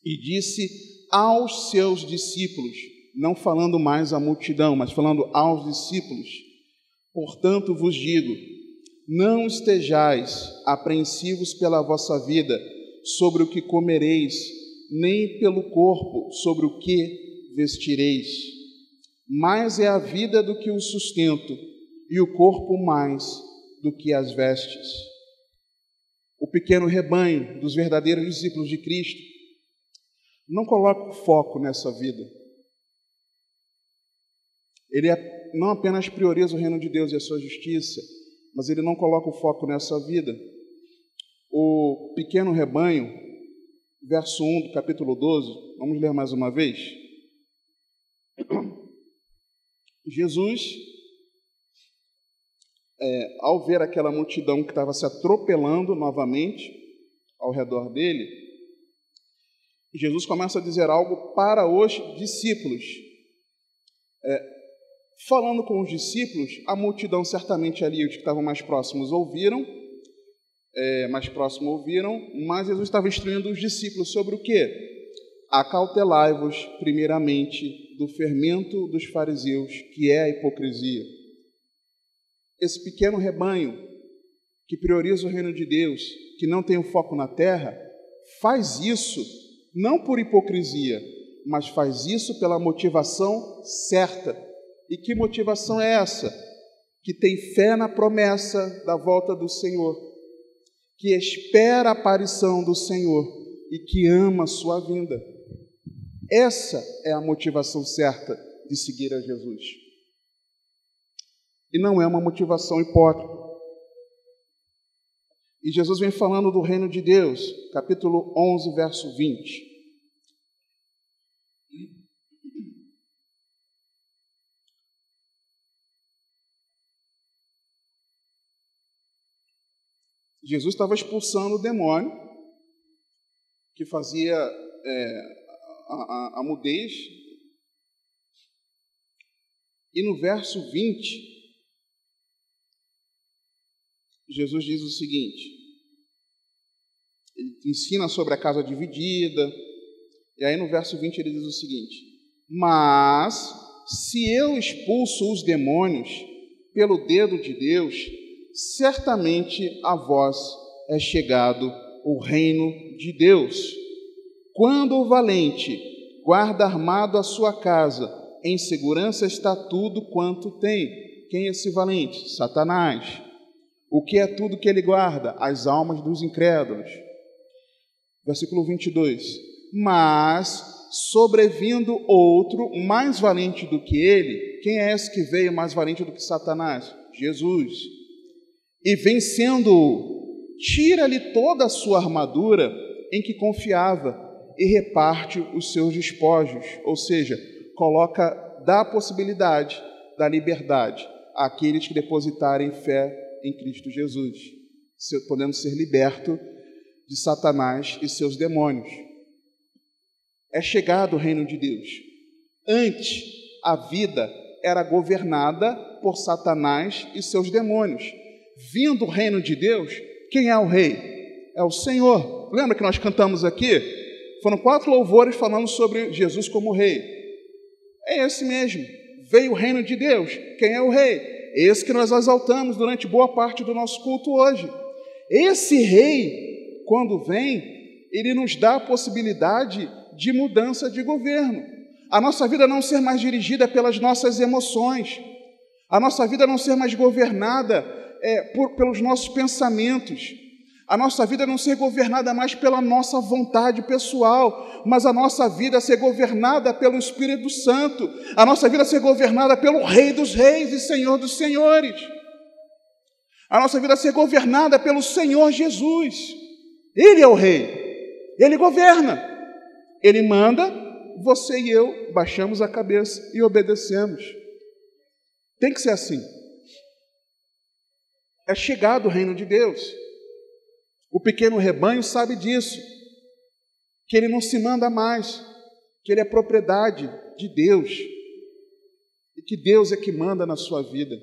E disse aos seus discípulos, não falando mais à multidão, mas falando aos discípulos: portanto vos digo, não estejais apreensivos pela vossa vida sobre o que comereis, nem pelo corpo sobre o que vestireis. Mais é a vida do que o sustento, e o corpo mais do que as vestes. O pequeno rebanho dos verdadeiros discípulos de Cristo não coloca o foco nessa vida. Ele não apenas prioriza o reino de Deus e a sua justiça, mas ele não coloca o foco nessa vida. O pequeno rebanho, verso 1 do capítulo 12, vamos ler mais uma vez. Jesus, ao ver aquela multidão que estava se atropelando novamente ao redor dele, Jesus começa a dizer algo para os discípulos. Falando com os discípulos, a multidão certamente ali, os que estavam mais próximos ouviram, mas Jesus estava instruindo os discípulos sobre o quê? Acautelai-vos primeiramente do fermento dos fariseus, que é a hipocrisia. Esse pequeno rebanho que prioriza o reino de Deus, que não tem o foco na terra, faz isso não por hipocrisia, mas faz isso pela motivação certa. E que motivação é essa? Que tem fé na promessa da volta do Senhor, que espera a aparição do Senhor e que ama a sua vinda. Essa é a motivação certa de seguir a Jesus. E não é uma motivação hipócrita. E Jesus vem falando do reino de Deus, capítulo 11, verso 20. Jesus estava expulsando o demônio que fazia a mudez. E no verso 20, Jesus diz o seguinte, ele ensina sobre a casa dividida, e aí no verso 20 ele diz o seguinte: mas se eu expulso os demônios pelo dedo de Deus, certamente a vós é chegado o reino de Deus. Quando o valente guarda armado a sua casa, em segurança está tudo quanto tem. Quem é esse valente? Satanás. O que é tudo que ele guarda? As almas dos incrédulos. Versículo 22. Mas, sobrevindo outro mais valente do que ele, quem é esse que veio mais valente do que Satanás? Jesus. E vencendo-o, tira-lhe toda a sua armadura em que confiava e reparte os seus despojos, ou seja, dá a possibilidade da liberdade àqueles que depositarem fé em Cristo Jesus, podendo ser liberto de Satanás e seus demônios. É chegado o reino de Deus. Antes, a vida era governada por Satanás e seus demônios. Vindo o reino de Deus, quem é o rei? É o Senhor. Lembra que nós cantamos aqui? Foram 4 louvores falando sobre Jesus como rei. É esse mesmo. Veio o reino de Deus. Quem é o rei? Esse que nós exaltamos durante boa parte do nosso culto hoje. Esse rei, quando vem, ele nos dá a possibilidade de mudança de governo. A nossa vida não ser mais dirigida pelas nossas emoções. A nossa vida não ser mais governada pelos nossos pensamentos. A nossa vida não ser governada mais pela nossa vontade pessoal, mas a nossa vida ser governada pelo Espírito Santo. A nossa vida ser governada pelo Rei dos Reis e Senhor dos Senhores. A nossa vida ser governada pelo Senhor Jesus. Ele é o Rei. Ele governa. Ele manda, você e eu baixamos a cabeça e obedecemos. Tem que ser assim. É chegado o reino de Deus. O pequeno rebanho sabe disso, que ele não se manda mais, que ele é propriedade de Deus e que Deus é que manda na sua vida.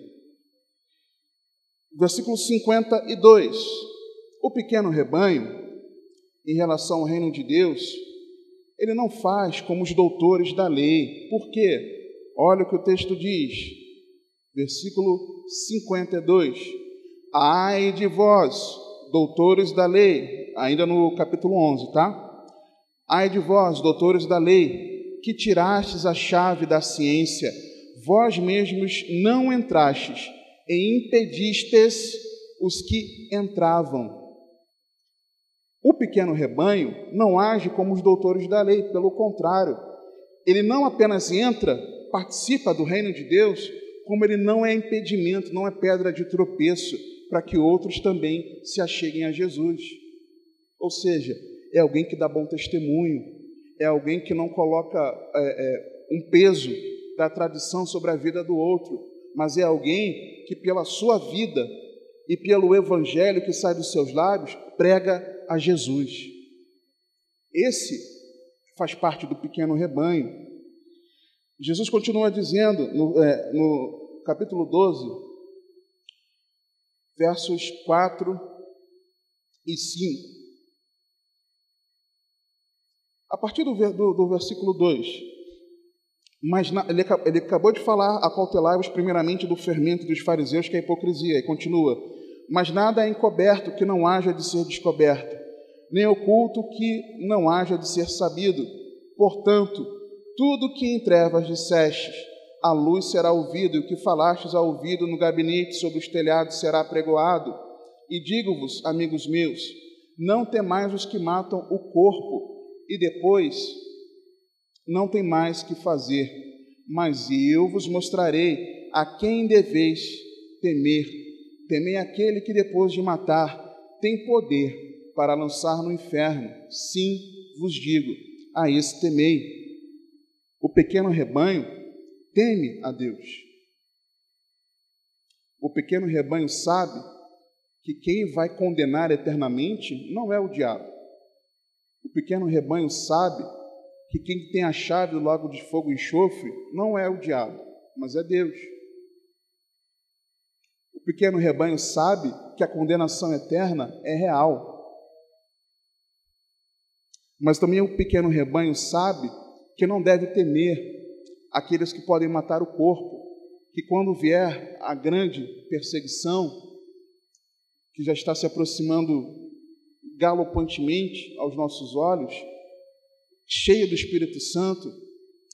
Versículo 52. O pequeno rebanho, em relação ao reino de Deus, ele não faz como os doutores da lei. Por quê? Olha o que o texto diz. Versículo 52. Ai de vós, doutores da lei, ainda no capítulo 11, tá? Ai de vós, doutores da lei, que tirastes a chave da ciência, vós mesmos não entrastes e impedistes os que entravam. O pequeno rebanho não age como os doutores da lei, pelo contrário, ele não apenas entra, participa do reino de Deus, como ele não é impedimento, não é pedra de tropeço, para que outros também se acheguem a Jesus. Ou seja, é alguém que dá bom testemunho, é alguém que não coloca um peso da tradição sobre a vida do outro, mas é alguém que pela sua vida e pelo evangelho que sai dos seus lábios, prega a Jesus. Esse faz parte do pequeno rebanho. Jesus continua dizendo no capítulo 12, versos 4 e 5. A partir do versículo 2, ele acabou de falar, acautelai-vos primeiramente do fermento dos fariseus, que é a hipocrisia, e continua, mas nada é encoberto que não haja de ser descoberto, nem oculto que não haja de ser sabido. Portanto, tudo que em trevas dissestes, a luz será ouvida, e o que falastes ao ouvido no gabinete sobre os telhados será pregoado. E digo-vos, amigos meus, não temais os que matam o corpo, e depois não tem mais que fazer, mas eu vos mostrarei a quem deveis temer. Temei aquele que depois de matar tem poder para lançar no inferno. Sim, vos digo, a esse temei. O pequeno rebanho teme a Deus. O pequeno rebanho sabe que quem vai condenar eternamente não é o diabo. O pequeno rebanho sabe que quem tem a chave do lago de fogo e enxofre não é o diabo, mas é Deus. O pequeno rebanho sabe que a condenação eterna é real. Mas também o pequeno rebanho sabe que não deve temer aqueles que podem matar o corpo, que quando vier a grande perseguição, que já está se aproximando galopantemente aos nossos olhos, cheio do Espírito Santo,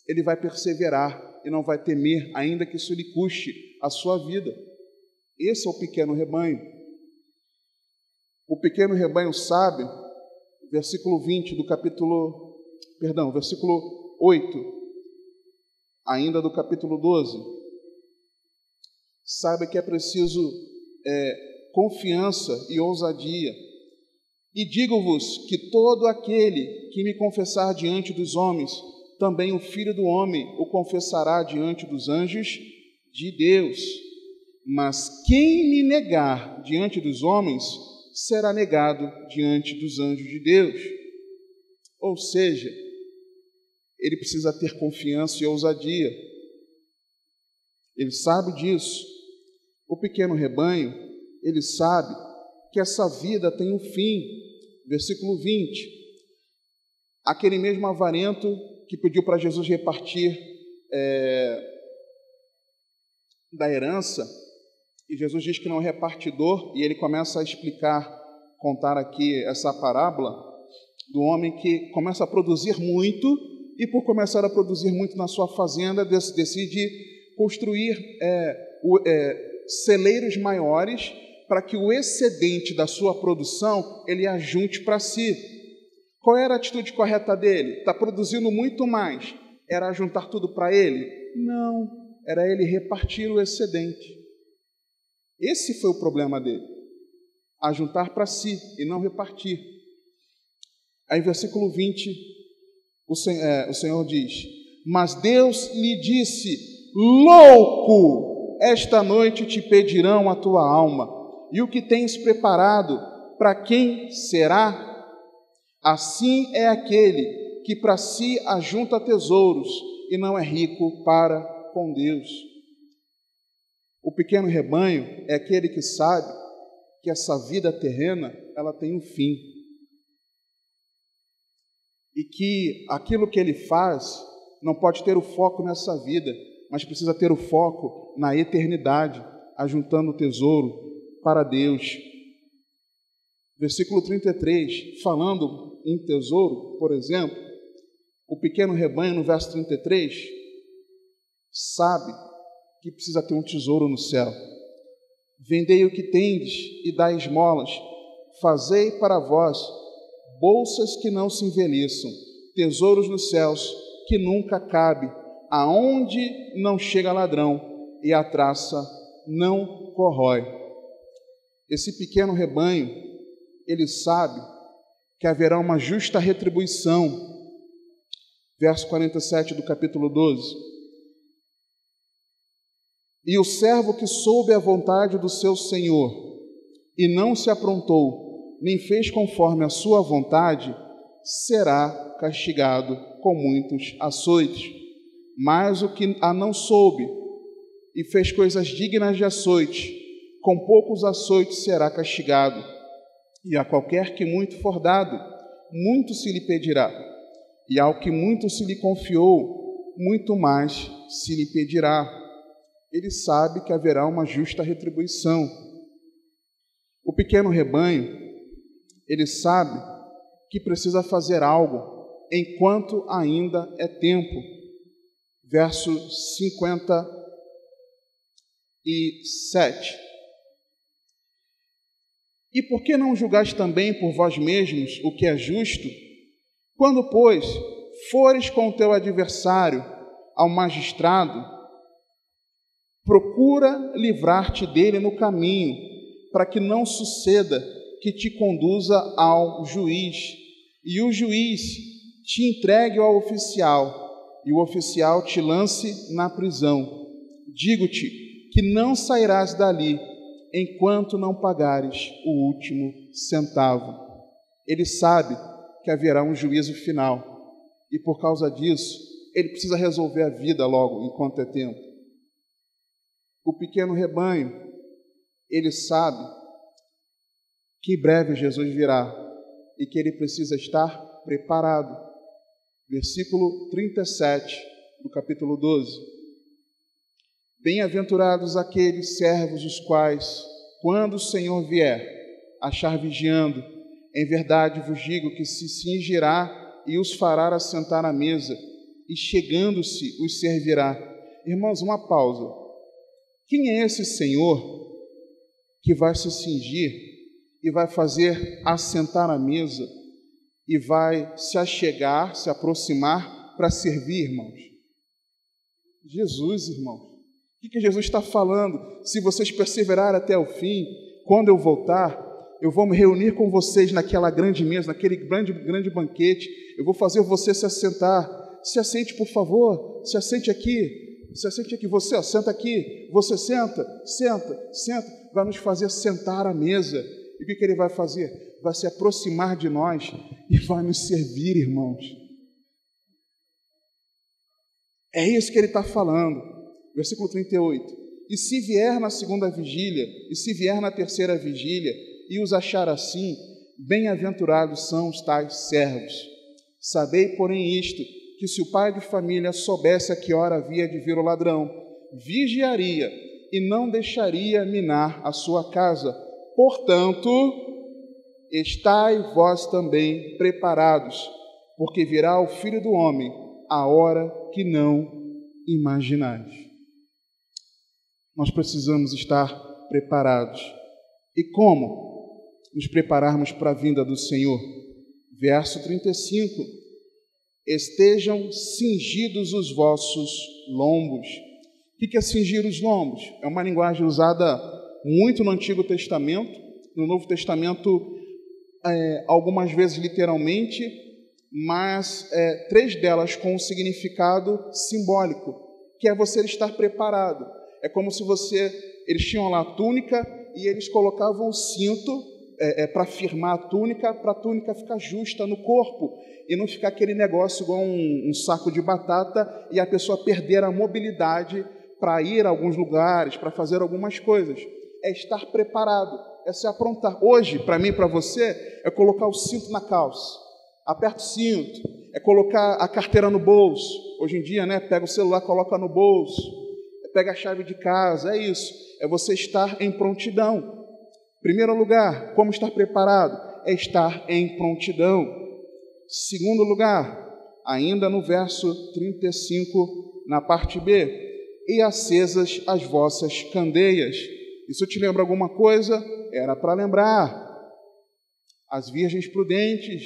ele vai perseverar e não vai temer, ainda que isso lhe custe a sua vida. Esse é o pequeno rebanho. O pequeno rebanho sabe, versículo 8, ainda do capítulo 12, Saiba que é preciso confiança e ousadia. E digo-vos que todo aquele que me confessar diante dos homens, também o Filho do Homem o confessará diante dos anjos de Deus. Mas quem me negar diante dos homens, será negado diante dos anjos de Deus. Ou seja, ele precisa ter confiança e ousadia. Ele sabe disso. O pequeno rebanho, ele sabe que essa vida tem um fim. Versículo 20. Aquele mesmo avarento que pediu para Jesus repartir da herança, e Jesus diz que não é repartidor, e ele começa a explicar, contar aqui essa parábola do homem que começa a produzir muito, e por começar a produzir muito na sua fazenda, decide construir celeiros maiores, para que o excedente da sua produção ele ajunte para si. Qual era a atitude correta dele? Está produzindo muito mais. Era ajuntar tudo para ele? Não, era ele repartir o excedente. Esse foi o problema dele. Ajuntar para si e não repartir. Aí, versículo 20, o Senhor diz: mas Deus lhe disse: louco, esta noite te pedirão a tua alma. E o que tens preparado, para quem será? Assim é aquele que para si ajunta tesouros e não é rico para com Deus. O pequeno rebanho é aquele que sabe que essa vida terrena, ela tem um fim. E que aquilo que ele faz não pode ter o foco nessa vida, mas precisa ter o foco na eternidade, ajuntando tesouro para Deus. Versículo 33, falando em tesouro, por exemplo, o pequeno rebanho, no verso 33, sabe que precisa ter um tesouro no céu. Vendei o que tendes e dai esmolas, fazei para vós bolsas que não se envelheçam, tesouros nos céus que nunca cabe, aonde não chega ladrão e a traça não corrói. Esse pequeno rebanho, ele sabe que haverá uma justa retribuição. Verso 47 do capítulo 12. E o servo que soube a vontade do seu senhor e não se aprontou, nem fez conforme a sua vontade, será castigado com muitos açoites. Mas o que a não soube e fez coisas dignas de açoite, com poucos açoites será castigado. E a qualquer que muito for dado, muito se lhe pedirá. E ao que muito se lhe confiou, muito mais se lhe pedirá. Ele sabe que haverá uma justa retribuição. O pequeno rebanho, ele sabe que precisa fazer algo enquanto ainda é tempo. Verso 57. E por que não julgais também por vós mesmos o que é justo? Quando, pois, fores com o teu adversário ao magistrado, procura livrar-te dele no caminho, para que não suceda que te conduza ao juiz, e o juiz te entregue ao oficial, e o oficial te lance na prisão. Digo-te que não sairás dali enquanto não pagares o último centavo. Ele sabe que haverá um juízo final, e por causa disso, ele precisa resolver a vida logo, enquanto é tempo. O pequeno rebanho, ele sabe que em breve Jesus virá, e que ele precisa estar preparado. Versículo 37 do capítulo 12. Bem-aventurados aqueles servos os quais, quando o Senhor vier, achar vigiando. Em verdade vos digo que se cingirá e os fará assentar à mesa, e chegando-se os servirá. Irmãos, uma pausa. Quem é esse Senhor que vai se cingir e vai fazer assentar à mesa e vai se achegar, se aproximar para servir, irmãos? Jesus, irmãos. O que Jesus está falando? Se vocês perseverarem até o fim, quando eu voltar, eu vou me reunir com vocês naquela grande mesa, naquele grande banquete, eu vou fazer você se assentar. Se assente, por favor, se assente aqui, você, ó, senta aqui, você senta, vai nos fazer sentar à mesa. E o que ele vai fazer? Vai se aproximar de nós e vai nos servir, irmãos. É isso que ele está falando. Versículo 38. E se vier na segunda vigília, e se vier na terceira vigília, e os achar assim, bem-aventurados são os tais servos. Sabei, porém, isto, que se o pai de família soubesse a que hora havia de vir o ladrão, vigiaria e não deixaria minar a sua casa. Portanto, estai vós também preparados, porque virá o Filho do Homem a hora que não imaginais. Nós precisamos estar preparados. E como nos prepararmos para a vinda do Senhor? Verso 35. Estejam cingidos os vossos lombos. O que é cingir os lombos? É uma linguagem usada muito no Antigo Testamento, no Novo Testamento, algumas vezes literalmente, mas 3 delas com um significado simbólico, que é você estar preparado. É como se eles tinham lá a túnica e eles colocavam o cinto para firmar a túnica, para a túnica ficar justa no corpo e não ficar aquele negócio igual um saco de batata e a pessoa perder a mobilidade para ir a alguns lugares, para fazer algumas coisas. É estar preparado, é se aprontar. Hoje, para mim e para você, é colocar o cinto na calça, aperta o cinto, é colocar a carteira no bolso. Hoje em dia, pega o celular, coloca no bolso, pega a chave de casa, é isso. É você estar em prontidão. Primeiro lugar, como estar preparado? É estar em prontidão. Segundo lugar, ainda no verso 35, na parte B, e acesas as vossas candeias. Isso te lembra alguma coisa? Era para lembrar. As virgens prudentes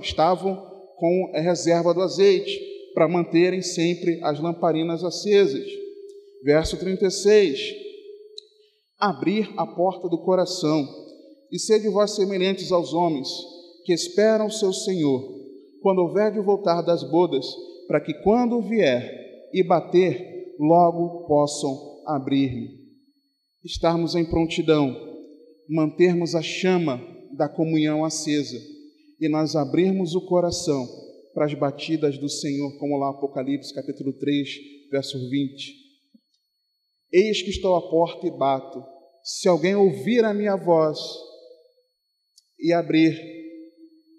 estavam com a reserva do azeite, para manterem sempre as lamparinas acesas. Verso 36. Abrir a porta do coração, e sede vós semelhantes aos homens, que esperam o seu Senhor, quando houver de voltar das bodas, para que quando vier e bater, logo possam abrir-lhe. Estarmos em prontidão, mantermos a chama da comunhão acesa, e nós abrirmos o coração para as batidas do Senhor, como lá Apocalipse, capítulo 3, verso 20. Eis que estou à porta e bato. Se alguém ouvir a minha voz e abrir,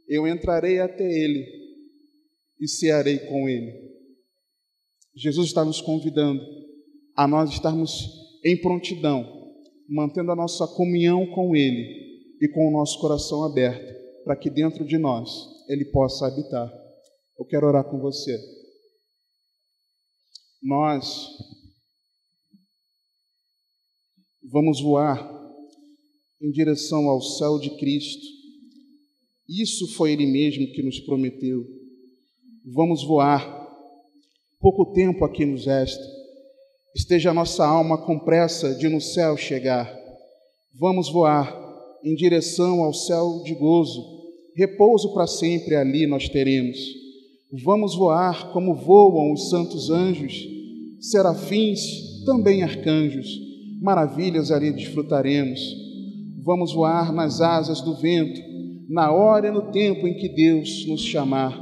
eu entrarei até ele e cearei com ele. Jesus está nos convidando a nós estarmos em prontidão, mantendo a nossa comunhão com ele e com o nosso coração aberto, para que dentro de nós ele possa habitar. Eu quero orar com você. Nós vamos voar em direção ao céu de Cristo. Isso foi Ele mesmo que nos prometeu. Vamos voar. Pouco tempo aqui nos resta. Esteja a nossa alma com pressa de no céu chegar. Vamos voar em direção ao céu de gozo. Repouso para sempre ali nós teremos. Vamos voar como voam os santos anjos, serafins, também arcanjos. Maravilhas ali desfrutaremos. Vamos voar nas asas do vento, na hora e no tempo em que Deus nos chamar.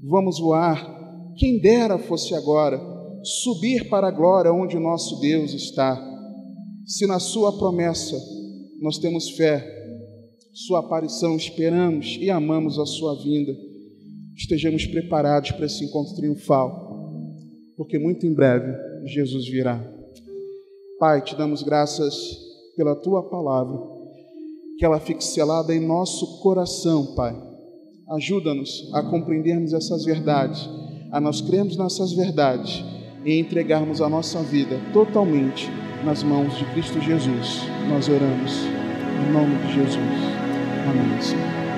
Vamos voar, quem dera fosse agora, subir para a glória onde nosso Deus está. Se na sua promessa nós temos fé, sua aparição esperamos e amamos a sua vinda, estejamos preparados para esse encontro triunfal, porque muito em breve Jesus virá. Pai, te damos graças pela Tua palavra, que ela fique selada em nosso coração, Pai. Ajuda-nos a compreendermos essas verdades, a nós crermos nessas verdades e entregarmos a nossa vida totalmente nas mãos de Cristo Jesus. Nós oramos em nome de Jesus. Amém, Senhor.